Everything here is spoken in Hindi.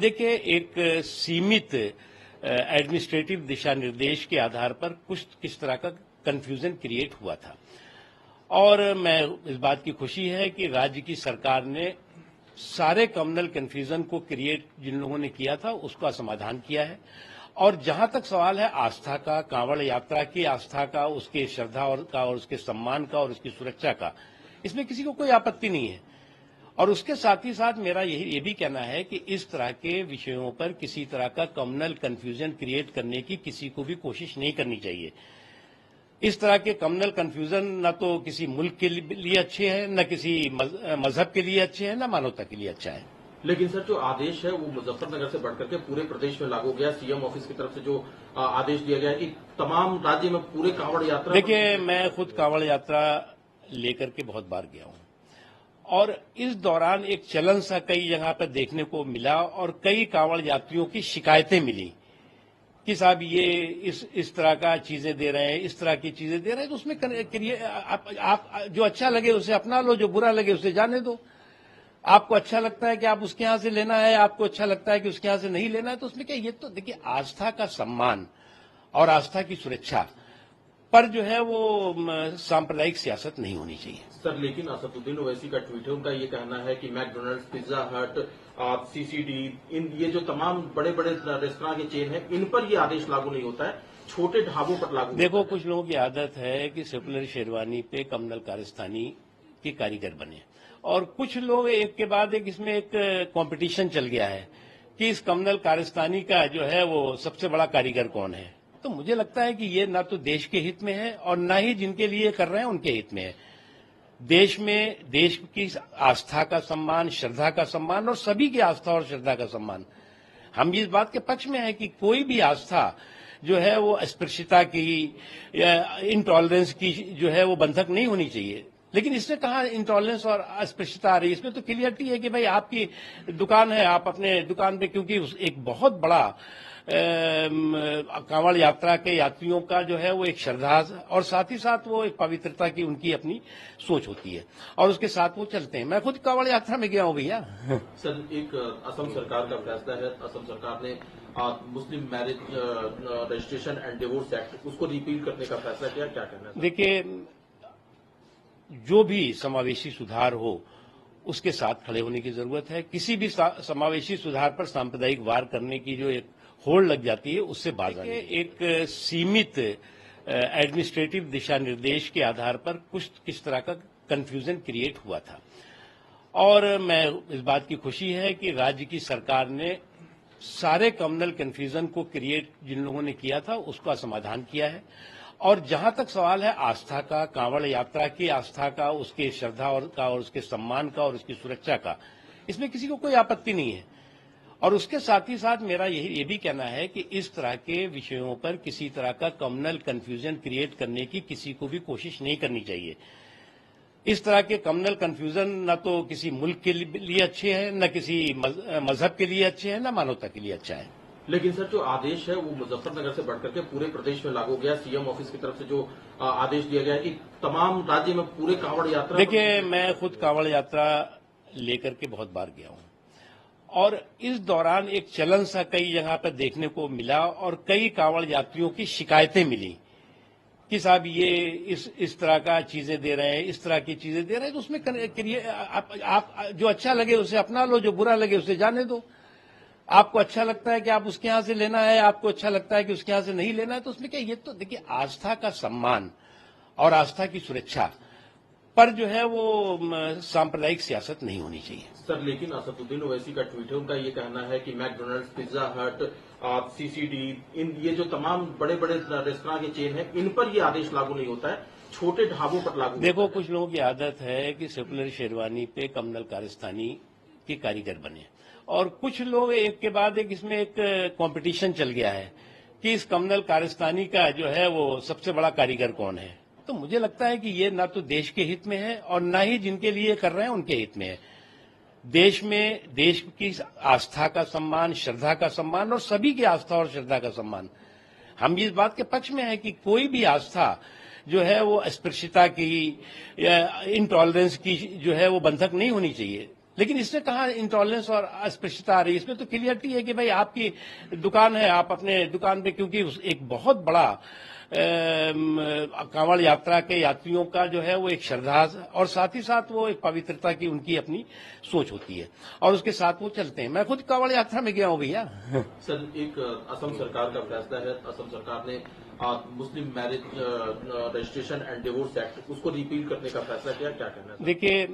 देखिए, एक सीमित एडमिनिस्ट्रेटिव दिशा निर्देश के आधार पर कुछ किस तरह का कंफ्यूजन क्रिएट हुआ था। और मैं इस बात की खुशी है कि राज्य की सरकार ने सारे कम्युनल कंफ्यूजन को क्रिएट जिन लोगों ने किया था उसका समाधान किया है। और जहां तक सवाल है आस्था का, कांवड़ यात्रा की आस्था का, उसके श्रद्धा और उसके सम्मान का और उसकी सुरक्षा का, इसमें किसी को कोई आपत्ति नहीं है। और उसके साथ ही साथ मेरा ये भी कहना है कि इस तरह के विषयों पर किसी तरह का कम्युनल कंफ्यूजन क्रिएट करने की किसी को भी कोशिश नहीं करनी चाहिए। इस तरह के कम्युनल कंफ्यूजन न तो किसी मुल्क के लिए अच्छे हैं, न किसी मजहब के लिए अच्छे हैं, न मानवता के लिए अच्छा है। लेकिन सर, जो आदेश है वो मुजफ्फरनगर से बढ़कर के पूरे प्रदेश में लागू हो गया। सीएम ऑफिस की तरफ से जो आदेश दिया गया है कि तमाम राज्य में पूरे कांवड़ यात्रा। देखिए, मैं खुद कांवड़ यात्रा लेकर के बहुत बार गया हूं और इस दौरान एक चलन सा कई जगह पर देखने को मिला और कई कांवड़ यात्रियों की शिकायतें मिली कि साहब ये इस तरह का चीजें दे रहे हैं, इस तरह की चीजें दे रहे हैं। तो उसमें आप जो अच्छा लगे उसे अपना लो, जो बुरा लगे उसे जाने दो। आपको अच्छा लगता है कि आप उसके यहां से लेना है, आपको अच्छा लगता है कि उसके यहां से नहीं लेना है, तो उसमें क्या, ये तो देखिए आस्था का सम्मान और आस्था की सुरक्षा पर जो है वो सांप्रदायिक सियासत नहीं होनी चाहिए। सर, लेकिन असदुद्दीन ओवैसी का ट्वीट है, उनका ये कहना है कि मैकडोनल्ड्स, पिज्जा हट, सीसीडी, ये जो तमाम बड़े बड़े रेस्तरां के चेन है, इन पर ये आदेश लागू नहीं होता है, छोटे ढाबों पर लागू। देखो, कुछ लोगों की आदत है कि सेकुलर शेरवानी पे कम्युनल कारस्तानी के कारीगर बने और कुछ लोग एक के बाद एक इसमें एक कंपटीशन चल गया है कि इस कम्युनल कारस्तानी का जो है वो सबसे बड़ा कारीगर कौन है। तो मुझे लगता है कि ये ना तो देश के हित में है और ना ही जिनके लिए कर रहे हैं उनके हित में है। देश में देश की आस्था का सम्मान, श्रद्धा का सम्मान और सभी की आस्था और श्रद्धा का सम्मान। हम इस बात के पक्ष में है कि कोई भी आस्था जो है वो अस्पृश्यता की या इंटॉलरेंस की जो है वो बंधक नहीं होनी चाहिए। लेकिन इससे कहाँ इंटॉलरेंस और अस्पृश्यता आ रही है? इसमें तो क्लियरिटी है कि भाई आपकी दुकान है, आप अपने दुकान पे, क्योंकि एक बहुत बड़ा कांवड़ यात्रा के यात्रियों का जो है वो एक श्रद्धा और साथ ही साथ वो एक पवित्रता की उनकी अपनी सोच होती है और उसके साथ वो चलते हैं। मैं खुद कांवड़ यात्रा में गया हूँ भैया। सर, एक असम सरकार का फैसला है, असम सरकार ने मुस्लिम marriage registration and divorce act उसको रिपील करने का फैसला किया, क्या कहना है? देखिए, जो भी समावेशी सुधार हो उसके साथ खड़े होने की जरूरत है। किसी भी समावेशी सुधार पर सांप्रदायिक वार करने की जो एक होड़ लग जाती है उससे बाज आने। एक सीमित एडमिनिस्ट्रेटिव दिशा निर्देश के आधार पर कुछ किस तरह का कंफ्यूजन क्रिएट हुआ था और मैं इस बात की खुशी है कि राज्य की सरकार ने सारे कम्युनल कंफ्यूजन को क्रिएट जिन लोगों ने किया था उसका समाधान किया है। और जहां तक सवाल है आस्था का, कांवड़ यात्रा की आस्था का, उसके श्रद्धा और उसके सम्मान का और उसकी सुरक्षा का, इसमें किसी को कोई आपत्ति नहीं है। और उसके साथ ही साथ मेरा ये भी कहना है कि इस तरह के विषयों पर किसी तरह का कम्युनल कंफ्यूजन क्रिएट करने की किसी को भी कोशिश नहीं करनी चाहिए। इस तरह के कम्युनल कंफ्यूजन न तो किसी मुल्क के लिए अच्छे हैं, न किसी मजहब के लिए अच्छे हैं, न मानवता के लिए अच्छा है। लेकिन सर, जो आदेश है वो मुजफ्फरनगर से बढ़कर के पूरे प्रदेश में लागू हो गया। सीएम ऑफिस की तरफ से जो आदेश दिया गया है कि तमाम राज्य में पूरे कांवड़ यात्रा। देखिए, मैं खुद कांवड़ यात्रा लेकर के बहुत बार गया हूं और इस दौरान एक चलन सा कई जगह पर देखने को मिला और कई कांवड़ यात्रियों की शिकायतें मिली कि साहब ये इस तरह का चीजें दे रहे हैं, इस तरह की चीजें दे रहे हैं। तो उसमें आप जो अच्छा लगे उसे अपना लो, जो बुरा लगे उसे जाने दो। आपको अच्छा लगता है कि आप उसके यहां से लेना है, आपको अच्छा लगता है कि उसके यहां से नहीं लेना है, तो उसमें क्या, ये तो देखिए आस्था का सम्मान और आस्था की सुरक्षा पर जो है वो सांप्रदायिक सियासत नहीं होनी चाहिए। सर, लेकिन असदुद्दीन ओवैसी का ट्वीट है, उनका ये कहना है कि मैकडोनल्ड्स, पिज्जा हट, सीसीडी, ये जो तमाम बड़े बड़े रेस्तरां के चेन है, इन पर ये आदेश लागू नहीं होता है, छोटे ढाबों पर लागू। देखो, कुछ लोगों की आदत है कि सेकुलर शेरवानी पे कम्युनल कारस्तानी के कारीगर बने और कुछ लोग एक के बाद एक इसमें एक कंपटीशन चल गया है कि इस कम्युनल कारस्तानी का जो है वो सबसे बड़ा कारीगर कौन है। तो मुझे लगता है कि ये ना तो देश के हित में है और ना ही जिनके लिए कर रहे हैं उनके हित में है। देश में देश की आस्था का सम्मान, श्रद्धा का सम्मान और सभी की आस्था और श्रद्धा का सम्मान। हम इस बात के पक्ष में है कि कोई भी आस्था जो है वो अस्पृश्यता की या इंटॉलरेंस की जो है वो बंधक नहीं होनी चाहिए। लेकिन इसमें कहाँ इंटॉलरेंस और अस्पृश्यता आ रही है? इसमें तो क्लियरिटी है कि भाई आपकी दुकान है, आप अपने दुकान पे, क्योंकि एक बहुत बड़ा कांवड़ यात्रा के यात्रियों का जो है वो एक श्रद्धा और साथ ही साथ वो एक पवित्रता की उनकी अपनी सोच होती है और उसके साथ वो चलते हैं। मैं खुद कांवड़ यात्रा में गया हूँ भैया। सर, एक असम सरकार का फैसला है, असम सरकार ने मुस्लिम marriage registration and divorce act उसको रिपील करने का फैसला किया, क्या कहना है? देखिए,